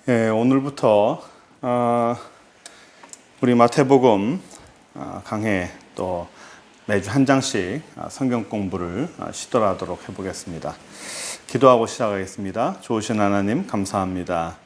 예, 오늘부터 우리 마태복음 강해 또 매주 한 장씩 성경 공부를 시도하도록 해보겠습니다. 기도하고 시작하겠습니다. 좋으신 하나님 감사합니다.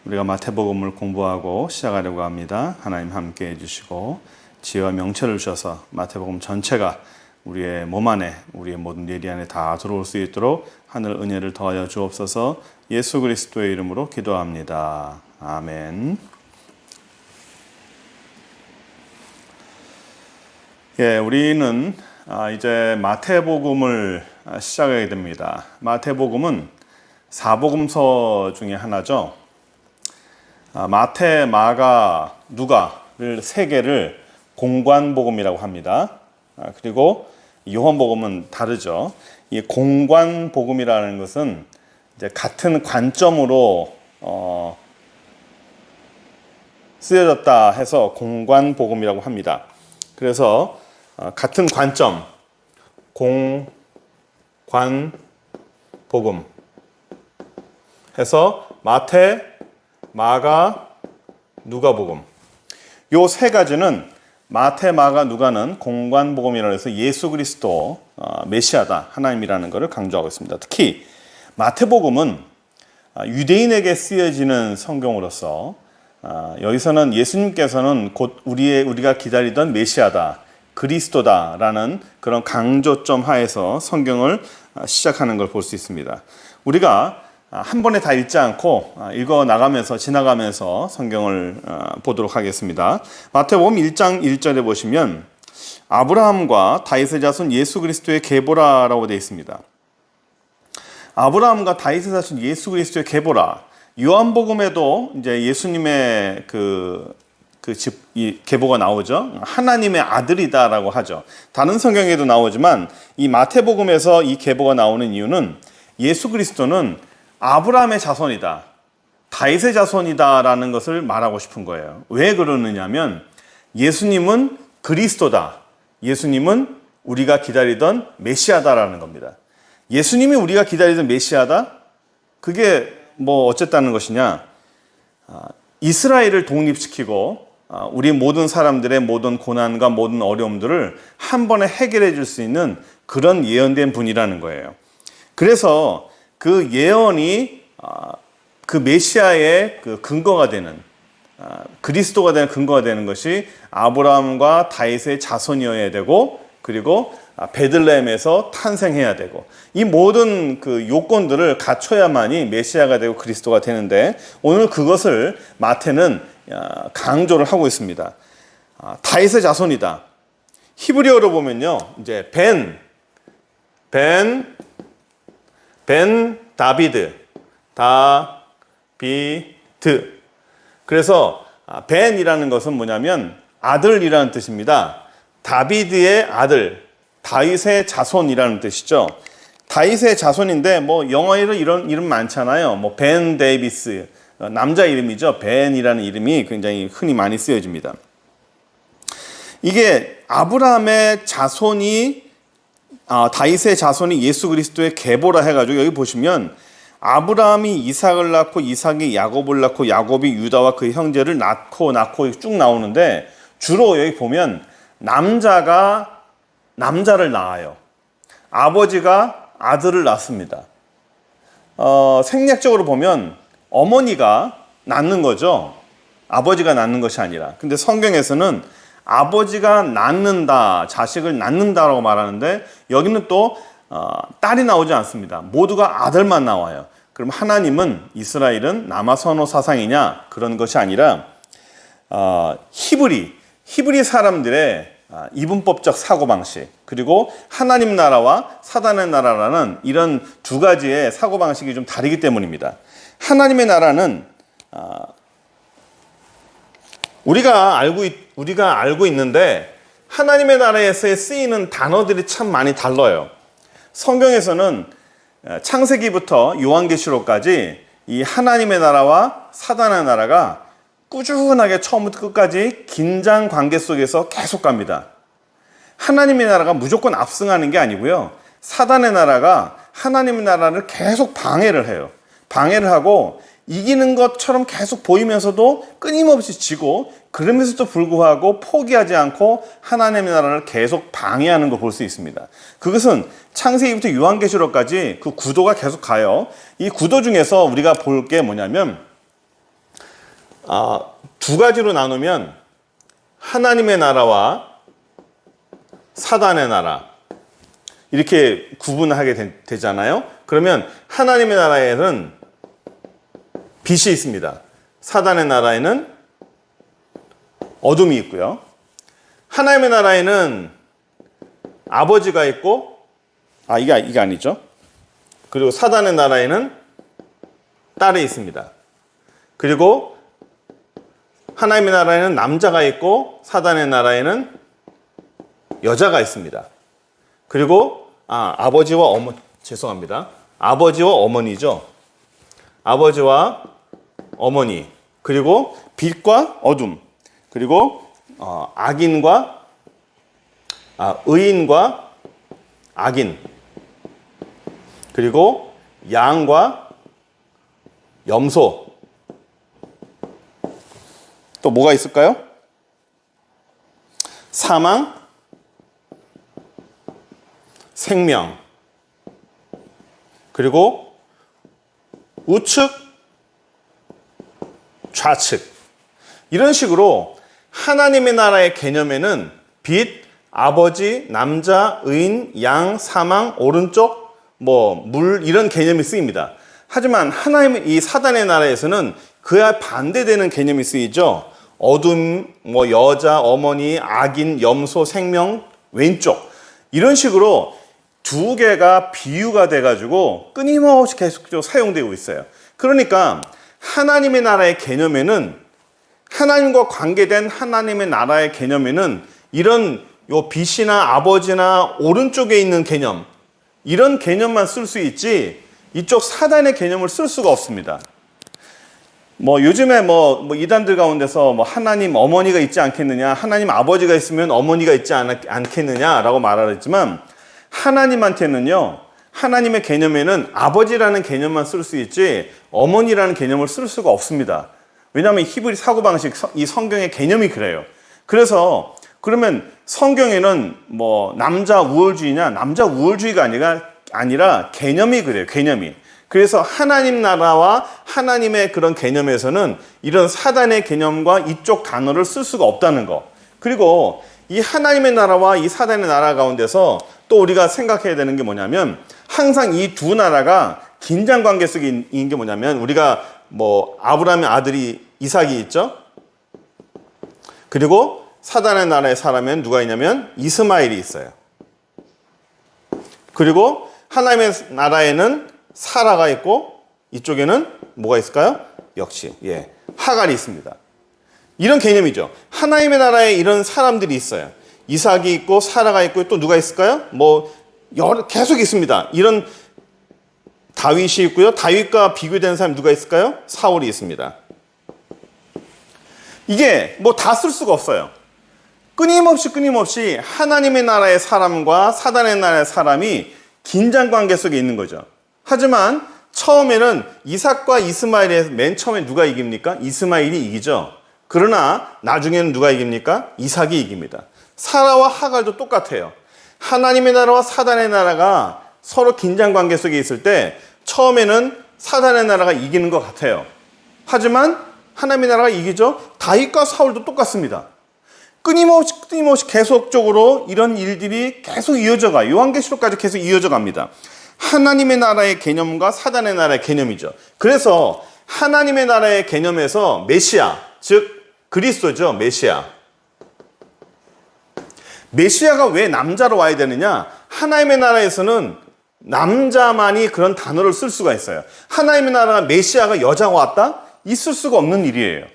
우리가 마태복음을 공부하고 시작하려고 합니다. 하나님 함께 해주시고 지혜와 명철을 주셔서 마태복음 전체가 우리의 몸 안에, 우리의 모든 예리 안에 다 들어올 수 있도록 하늘 은혜를 더하여 주옵소서. 예수 그리스도의 이름으로 기도합니다. 아멘. 예, 우리는 이제 마태복음을 시작하게 됩니다. 마태복음은 사복음서 중에 하나죠. 마태, 마가, 누가를 세 개를 공관복음이라고 합니다. 그리고 요한복음은 다르죠. 이 공관복음이라는 것은 이제 같은 관점으로 쓰여졌다 해서 공관복음이라고 합니다. 그래서 같은 관점, 공관복음 해서 마태, 마가, 누가복음. 요 세 가지는 마태, 마가, 누가는 공관복음이라고 해서 예수 그리스도 메시아다, 하나님이라는 것을 강조하고 있습니다. 특히 마태복음은 유대인에게 쓰여지는 성경으로서 여기서는 예수님께서는 곧 우리가 기다리던 메시아다, 그리스도다라는 그런 강조점 하에서 성경을 시작하는 걸 볼 수 있습니다. 우리가 한 번에 다 읽지 않고 읽어 나가면서 지나가면서 성경을 보도록 하겠습니다. 마태복음 1장 1절에 보시면 아브라함과 다윗의 자손 예수 그리스도의 계보라라고 되어 있습니다. 아브라함과 다윗의 자손 예수 그리스도의 계보라. 요한복음에도 이제 예수님의 이 계보가 나오죠. 하나님의 아들이다라고 하죠. 다른 성경에도 나오지만 이 마태복음에서 이 계보가 나오는 이유는 예수 그리스도는 아브라함의 자손이다, 다윗의 자손이다라는 것을 말하고 싶은 거예요. 왜 그러느냐면 예수님은 그리스도다, 예수님은 우리가 기다리던 메시아다라는 겁니다. 예수님이 우리가 기다리던 메시아다? 그게 뭐 어쨌다는 것이냐? 이스라엘을 독립시키고 우리 모든 사람들의 모든 고난과 모든 어려움들을 한 번에 해결해 줄 수 있는 그런 예언된 분이라는 거예요. 그래서 그 예언이 그 메시아의 그 근거가 되는, 그리스도가 되는 근거가 되는 것이 아브라함과 다윗의 자손이어야 되고, 그리고 베들레헴에서 탄생해야 되고, 이 모든 그 요건들을 갖춰야만이 메시아가 되고 그리스도가 되는데, 오늘 그것을 마태는 강조를 하고 있습니다. 다윗의 자손이다. 히브리어로 보면요, 이제 벤 다비드, 그래서 벤이라는 것은 뭐냐면 아들이라는 뜻입니다. 다비드의 아들, 다윗의 자손이라는 뜻이죠. 다윗의 자손인데 뭐 영어에는 이런 이름 많잖아요. 뭐 벤 데이비스, 남자 이름이죠. 벤이라는 이름이 굉장히 흔히 많이 쓰여집니다. 이게 아브라함의 자손이 다윗의 자손이 예수 그리스도의 계보라 해가지고 여기 보시면 아브라함이 이삭을 낳고 이삭이 야곱을 낳고 야곱이 유다와 그의 형제를 낳고 쭉 나오는데 주로 여기 보면 남자를 낳아요. 아버지가 아들을 낳습니다. 생략적으로 보면 어머니가 낳는 거죠. 아버지가 낳는 것이 아니라. 근데 성경에서는 아버지가 낳는다, 자식을 낳는다라고 말하는데 여기는 또 딸이 나오지 않습니다. 모두가 아들만 나와요. 그럼 하나님은, 이스라엘은 남아선호 사상이냐? 그런 것이 아니라 히브리 사람들의 이분법적 사고방식, 그리고 하나님 나라와 사단의 나라라는 이런 두 가지의 사고방식이 좀 다르기 때문입니다. 하나님의 나라는 우리가 알고 있는데 하나님의 나라에서 쓰이는 단어들이 참 많이 달라요. 성경에서는 창세기부터 요한계시록까지 이 하나님의 나라와 사단의 나라가 꾸준하게 처음부터 끝까지 긴장 관계 속에서 계속 갑니다. 하나님의 나라가 무조건 압승하는 게 아니고요. 사단의 나라가 하나님의 나라를 계속 방해를 해요. 방해를 하고 이기는 것처럼 계속 보이면서도 끊임없이 지고 그러면서도 불구하고 포기하지 않고 하나님의 나라를 계속 방해하는 걸 볼 수 있습니다. 그것은 창세기부터 요한계시록까지 그 구도가 계속 가요. 이 구도 중에서 우리가 볼 게 뭐냐면 두 가지로 나누면 하나님의 나라와 사단의 나라 이렇게 구분하게 되잖아요. 그러면 하나님의 나라에는 빛이 있습니다. 사단의 나라에는 어둠이 있고요. 하나님의 나라에는 아버지가 있고 이게 아니죠. 그리고 사단의 나라에는 딸이 있습니다. 그리고 하나님의 나라에는 남자가 있고 사단의 나라에는 여자가 있습니다. 그리고 아버지와 어머니죠. 아버지와 어머니, 그리고 빛과 어둠, 그리고 의인과 악인, 그리고 양과 염소. 또 뭐가 있을까요? 사망, 생명, 그리고 우측, 좌측. 이런 식으로 하나님의 나라의 개념에는 빛, 아버지, 남자, 의인, 양, 사망, 오른쪽, 물 이런 개념이 쓰입니다. 하지만 하나님의 이 사단의 나라에서는 그와 반대되는 개념이 쓰이죠. 어둠, 여자, 어머니, 악인, 염소, 생명, 왼쪽. 이런 식으로 두 개가 비유가 돼가지고 끊임없이 계속적으로 사용되고 있어요. 그러니까 하나님의 나라의 개념에는 하나님과 관계된 하나님의 나라의 개념에는 이런 빛이나 아버지나 오른쪽에 있는 개념 이런 개념만 쓸 수 있지 이쪽 사단의 개념을 쓸 수가 없습니다. 요즘에 이단들 가운데서 하나님 어머니가 있지 않겠느냐, 하나님 아버지가 있으면 어머니가 있지 않겠느냐라고 말하지만 하나님한테는요, 하나님의 개념에는 아버지라는 개념만 쓸 수 있지 어머니라는 개념을 쓸 수가 없습니다. 왜냐하면 히브리 사고방식, 이 성경의 개념이 그래요. 그래서 그러면 성경에는 남자 우월주의냐, 남자 우월주의가 아니라 개념이 그래요. 개념이. 그래서 하나님 나라와 하나님의 그런 개념에서는 이런 사단의 개념과 이쪽 단어를 쓸 수가 없다는 거. 그리고 이 하나님의 나라와 이 사단의 나라 가운데서 또 우리가 생각해야 되는 게 뭐냐면 항상 이 두 나라가 긴장 관계 속에 있는 게 뭐냐면 우리가 아브라함의 아들이 이삭이 있죠. 그리고 사단의 나라의 사람은 누가 있냐면 이스마엘이 있어요. 그리고 하나님의 나라에는 사라가 있고 이쪽에는 뭐가 있을까요? 역시 하갈이 있습니다. 이런 개념이죠. 하나님의 나라에 이런 사람들이 있어요. 이삭이 있고 사라가 있고 또 누가 있을까요? 계속 있습니다. 이런 다윗이 있고요. 다윗과 비교되는 사람이 누가 있을까요? 사울이 있습니다. 이게 다 쓸 수가 없어요. 끊임없이 하나님의 나라의 사람과 사단의 나라의 사람이 긴장 관계 속에 있는 거죠. 하지만 처음에는 이삭과 이스마엘에서 맨 처음에 누가 이깁니까? 이스마엘이 이기죠. 그러나 나중에는 누가 이깁니까? 이삭이 이깁니다. 사라와 하갈도 똑같아요. 하나님의 나라와 사단의 나라가 서로 긴장 관계 속에 있을 때 처음에는 사단의 나라가 이기는 것 같아요. 하지만 하나님의 나라가 이기죠. 다윗과 사울도 똑같습니다. 끊임없이 계속적으로 이런 일들이 계속 이어져 가요. 요한계시록까지 계속 이어져 갑니다. 하나님의 나라의 개념과 사단의 나라의 개념이죠. 그래서 하나님의 나라의 개념에서 메시아, 즉 그리스도죠. 메시아가 왜 남자로 와야 되느냐? 하나님의 나라에서는 남자만이 그런 단어를 쓸 수가 있어요. 하나님의 나라가 메시아가 여자가 왔다? 있을 수가 없는 일이에요.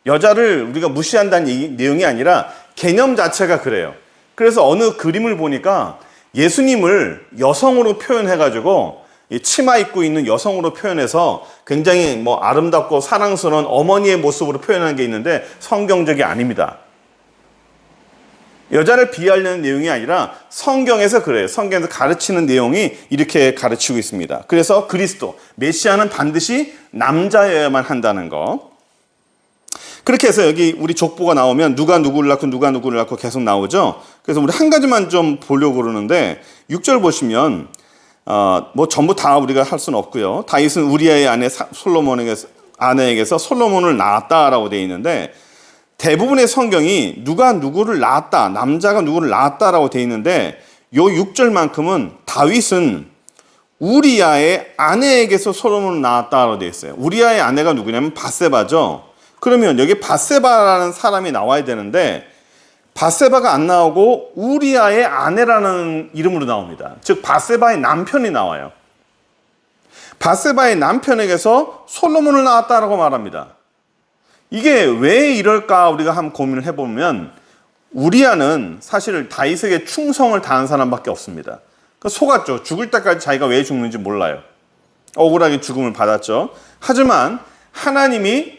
여자를 우리가 무시한다는 내용이 아니라 개념 자체가 그래요. 그래서 어느 그림을 보니까 예수님을 여성으로 표현해가지고 치마 입고 있는 여성으로 표현해서 굉장히 아름답고 사랑스러운 어머니의 모습으로 표현한 게 있는데 성경적이 아닙니다. 여자를 비하하려는 내용이 아니라 성경에서 그래요. 성경에서 가르치는 내용이 이렇게 가르치고 있습니다. 그래서 그리스도, 메시아는 반드시 남자여야만 한다는 거. 그렇게 해서 여기 우리 족보가 나오면 누가 누구를 낳고 누가 누구를 낳고 계속 나오죠. 그래서 우리 한 가지만 좀 보려고 그러는데 6절 보시면 뭐 전부 다 우리가 할 수는 없고요. 다윗은 우리아의 아내 아내에게서 솔로몬을 낳았다라고 되어 있는데 대부분의 성경이 누가 누구를 낳았다, 남자가 누구를 낳았다라고 되어 있는데 요 6절만큼은 다윗은 우리아의 아내에게서 솔로몬을 낳았다라고 되어 있어요. 우리아의 아내가 누구냐면 밧세바죠. 그러면 여기 밧세바라는 사람이 나와야 되는데 밧세바가 안 나오고 우리아의 아내라는 이름으로 나옵니다. 즉 밧세바의 남편이 나와요. 밧세바의 남편에게서 솔로몬을 낳았다라고 말합니다. 이게 왜 이럴까 우리가 한번 고민을 해보면 우리아는 사실 다윗에게 충성을 다한 사람밖에 없습니다. 속았죠. 죽을 때까지 자기가 왜 죽는지 몰라요. 억울하게 죽음을 받았죠. 하지만 하나님이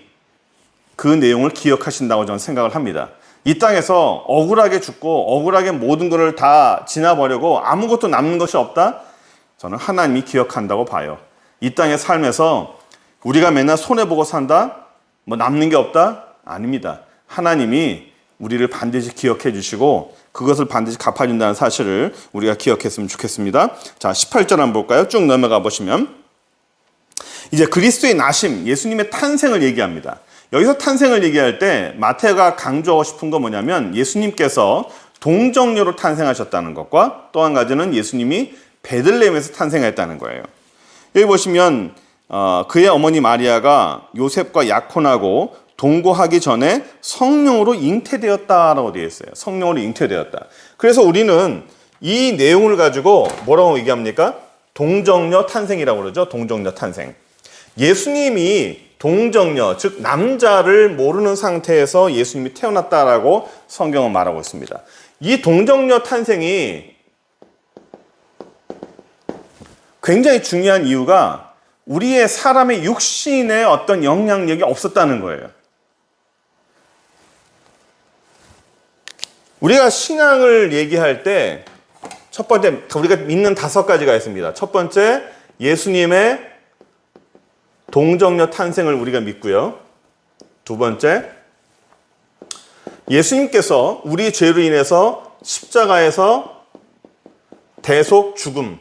그 내용을 기억하신다고 저는 생각을 합니다. 이 땅에서 억울하게 죽고 억울하게 모든 것을 다 지나버리고 아무것도 남는 것이 없다? 저는 하나님이 기억한다고 봐요. 이 땅의 삶에서 우리가 맨날 손해보고 산다? 뭐 남는 게 없다? 아닙니다. 하나님이 우리를 반드시 기억해 주시고 그것을 반드시 갚아준다는 사실을 우리가 기억했으면 좋겠습니다. 자, 18절 한번 볼까요? 쭉 넘어가 보시면 이제 그리스도의 나심, 예수님의 탄생을 얘기합니다. 여기서 탄생을 얘기할 때 마태가 강조하고 싶은 건 뭐냐면 예수님께서 동정녀로 탄생하셨다는 것과 또 한 가지는 예수님이 베들레헴에서 탄생했다는 거예요. 여기 보시면 그의 어머니 마리아가 요셉과 약혼하고 동거하기 전에 성령으로 잉태되었다라고 되어 있어요. 성령으로 잉태되었다. 그래서 우리는 이 내용을 가지고 뭐라고 얘기합니까? 동정녀 탄생이라고 그러죠. 동정녀 탄생. 예수님이 동정녀, 즉 남자를 모르는 상태에서 예수님이 태어났다라고 성경은 말하고 있습니다. 이 동정녀 탄생이 굉장히 중요한 이유가 우리의 사람의 육신에 어떤 영향력이 없었다는 거예요. 우리가 신앙을 얘기할 때 첫 번째, 우리가 믿는 5가지가 있습니다. 첫 번째, 예수님의 동정녀 탄생을 우리가 믿고요. 두 번째, 예수님께서 우리 죄로 인해서 십자가에서 대속 죽음,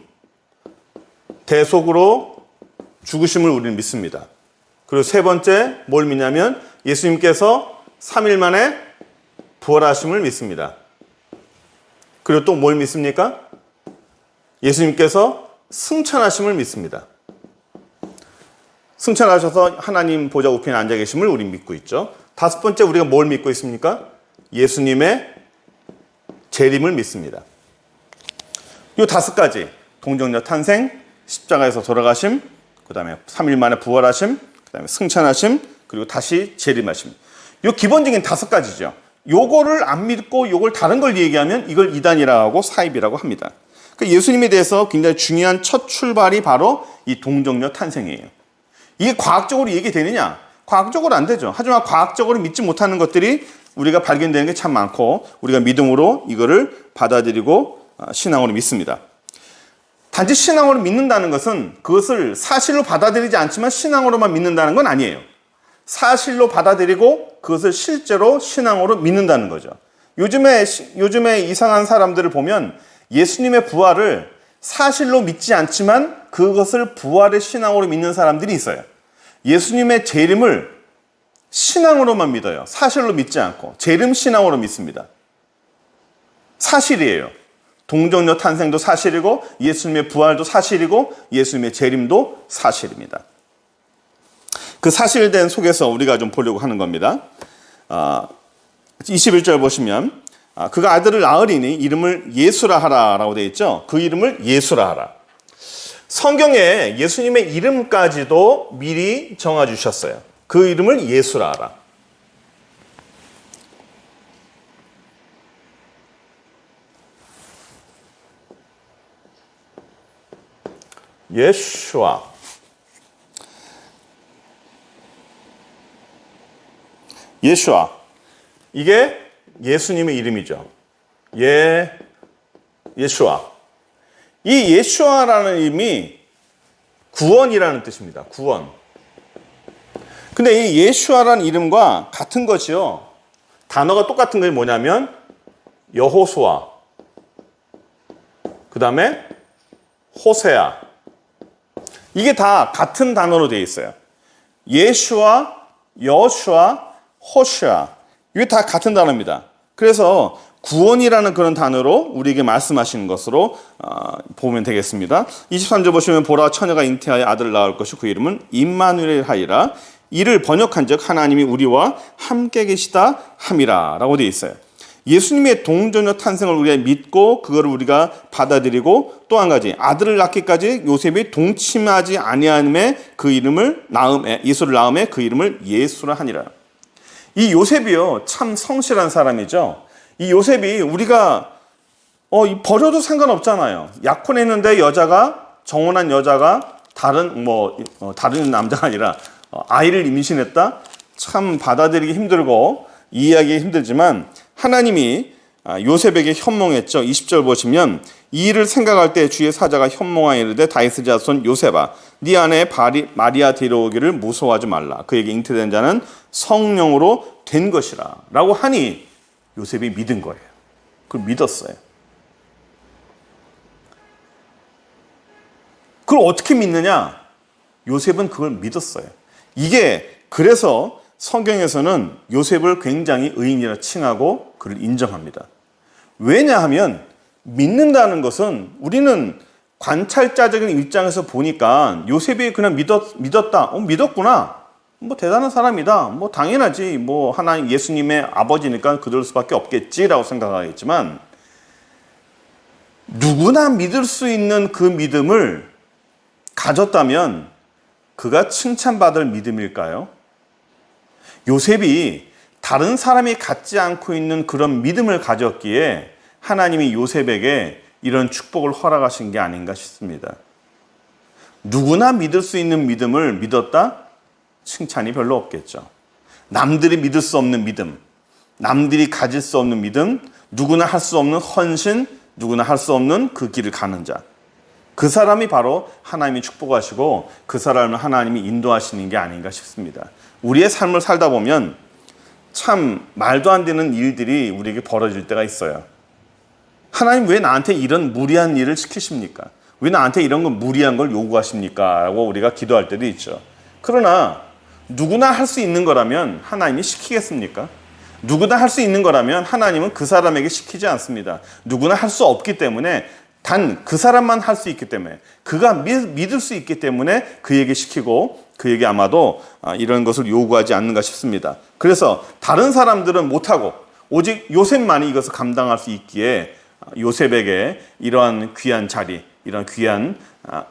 대속으로 죽으심을 우리는 믿습니다. 그리고 세 번째, 뭘 믿냐면 예수님께서 3일 만에 부활하심을 믿습니다. 그리고 또 뭘 믿습니까? 예수님께서 승천하심을 믿습니다. 승천하셔서 하나님 보좌 우편에 앉아 계심을 우리 믿고 있죠. 5번째, 우리가 뭘 믿고 있습니까? 예수님의 재림을 믿습니다. 이 5가지, 동정녀 탄생, 십자가에서 돌아가심, 그 다음에 3일 만에 부활하심, 그 다음에 승천하심, 그리고 다시 재림하심. 이 기본적인 5가지죠. 요거를 안 믿고 요걸 다른 걸 얘기하면 이걸 이단이라고 하고 사입이라고 합니다. 그러니까 예수님에 대해서 굉장히 중요한 첫 출발이 바로 이 동정녀 탄생이에요. 이게 과학적으로 얘기되느냐? 과학적으로 안 되죠. 하지만 과학적으로 믿지 못하는 것들이 우리가 발견되는 게 참 많고 우리가 믿음으로 이거를 받아들이고 신앙으로 믿습니다. 단지 신앙으로 믿는다는 것은 그것을 사실로 받아들이지 않지만 신앙으로만 믿는다는 건 아니에요. 사실로 받아들이고 그것을 실제로 신앙으로 믿는다는 거죠. 요즘에 이상한 사람들을 보면 예수님의 부활을 사실로 믿지 않지만 그것을 부활의 신앙으로 믿는 사람들이 있어요. 예수님의 재림을 신앙으로만 믿어요. 사실로 믿지 않고 재림 신앙으로 믿습니다. 사실이에요. 동정녀 탄생도 사실이고 예수님의 부활도 사실이고 예수님의 재림도 사실입니다. 그 사실된 속에서 우리가 좀 보려고 하는 겁니다. 21절 보시면 그가 아들을 낳으리니 이름을 예수라 하라라고 되어 있죠. 그 이름을 예수라 하라. 성경에 예수님의 이름까지도 미리 정해주셨어요. 그 이름을 예수라 하라. 예수아. 예수아. 이게 예수님의 이름이죠. 예수아. 이 예수아라는 이름이 구원이라는 뜻입니다. 구원. 근데 이 예수아라는 이름과 같은 것이요. 단어가 똑같은 게 뭐냐면 여호수아. 그 다음에 호세아. 이게 다 같은 단어로 되어 있어요. 예수아, 여수아, 호시아. 이게 다 같은 단어입니다. 그래서 구원이라는 그런 단어로 우리에게 말씀하시는 것으로 보면 되겠습니다. 23절 보시면 보라 처녀가 잉태하여 아들을 낳을 것이 그 이름은 임마누엘 하리라. 이를 번역한즉 하나님이 우리와 함께 계시다 함이라 라고 되어 있어요. 예수님의 동정녀 탄생을 우리가 믿고 그거를 우리가 받아들이고 또 한 가지 아들을 낳기까지 요셉이 동침하지 아니함에 그 이름을 낳음에 예수를 낳음에 그 이름을 예수라 하니라. 이 요셉이요 참 성실한 사람이죠. 이 요셉이 우리가 버려도 상관없잖아요. 약혼했는데 여자가 정혼한 여자가 다른 남자가 아니라 아이를 임신했다. 참 받아들이기 힘들고 이해하기 힘들지만 하나님이 요셉에게 현몽했죠. 20절 보시면 이 일을 생각할 때 주의 사자가 현몽하여 이르되 다윗의 자손 요셉아 네 아내 마리아 데려오기를 무서워하지 말라. 그에게 잉태된 자는 성령으로 된 것이라 라고 하니 요셉이 믿은 거예요. 그걸 믿었어요. 그걸 어떻게 믿느냐? 요셉은 그걸 믿었어요. 이게 그래서 성경에서는 요셉을 굉장히 의인이라 칭하고 그를 인정합니다. 왜냐하면 믿는다는 것은 우리는 관찰자적인 입장에서 보니까 요셉이 그냥 믿었다. 믿었구나. 대단한 사람이다. 당연하지. 하나님 예수님의 아버지니까 그럴 수밖에 없겠지라고 생각하겠지만 누구나 믿을 수 있는 그 믿음을 가졌다면 그가 칭찬받을 믿음일까요? 요셉이 다른 사람이 갖지 않고 있는 그런 믿음을 가졌기에 하나님이 요셉에게 이런 축복을 허락하신 게 아닌가 싶습니다. 누구나 믿을 수 있는 믿음을 믿었다? 칭찬이 별로 없겠죠. 남들이 믿을 수 없는 믿음, 남들이 가질 수 없는 믿음, 누구나 할 수 없는 헌신, 누구나 할 수 없는 그 길을 가는 자. 그 사람이 바로 하나님이 축복하시고 그 사람을 하나님이 인도하시는 게 아닌가 싶습니다. 우리의 삶을 살다 보면 참 말도 안 되는 일들이 우리에게 벌어질 때가 있어요. 하나님 왜 나한테 이런 무리한 일을 시키십니까? 왜 나한테 이런 거 무리한 걸 요구하십니까? 라고 우리가 기도할 때도 있죠. 그러나 누구나 할 수 있는 거라면 하나님이 시키겠습니까? 누구나 할 수 있는 거라면 하나님은 그 사람에게 시키지 않습니다. 누구나 할 수 없기 때문에 단 그 사람만 할 수 있기 때문에 그가 믿을 수 있기 때문에 그에게 시키고 그에게 아마도 이런 것을 요구하지 않는가 싶습니다. 그래서 다른 사람들은 못하고 오직 요셉만이 이것을 감당할 수 있기에 요셉에게 이러한 귀한 자리, 이런 귀한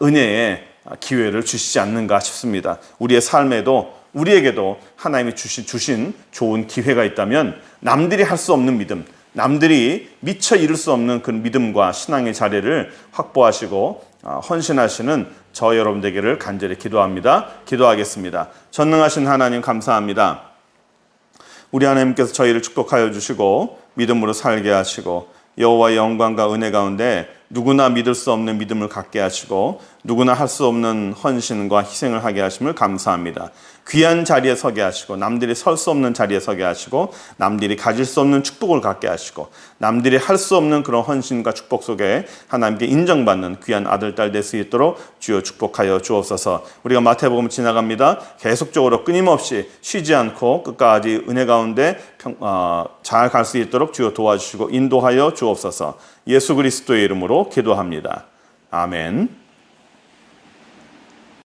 은혜의 기회를 주시지 않는가 싶습니다. 우리의 삶에도 우리에게도 하나님이 주신 좋은 기회가 있다면 남들이 할 수 없는 믿음, 남들이 미처 이룰 수 없는 그 믿음과 신앙의 자리를 확보하시고 헌신하시는 저 여러분 되기를 간절히 기도합니다. 기도하겠습니다. 전능하신 하나님 감사합니다. 우리 하나님께서 저희를 축복하여 주시고 믿음으로 살게 하시고 여호와의 영광과 은혜 가운데 누구나 믿을 수 없는 믿음을 갖게 하시고 누구나 할 수 없는 헌신과 희생을 하게 하심을 감사합니다. 귀한 자리에 서게 하시고 남들이 설 수 없는 자리에 서게 하시고 남들이 가질 수 없는 축복을 갖게 하시고 남들이 할 수 없는 그런 헌신과 축복 속에 하나님께 인정받는 귀한 아들, 딸 될 수 있도록 주여 축복하여 주옵소서. 우리가 마태복음 지나갑니다. 계속적으로 끊임없이 쉬지 않고 끝까지 은혜 가운데 잘 갈 수 있도록 주여 도와주시고 인도하여 주옵소서. 예수 그리스도의 이름으로 기도합니다. 아멘.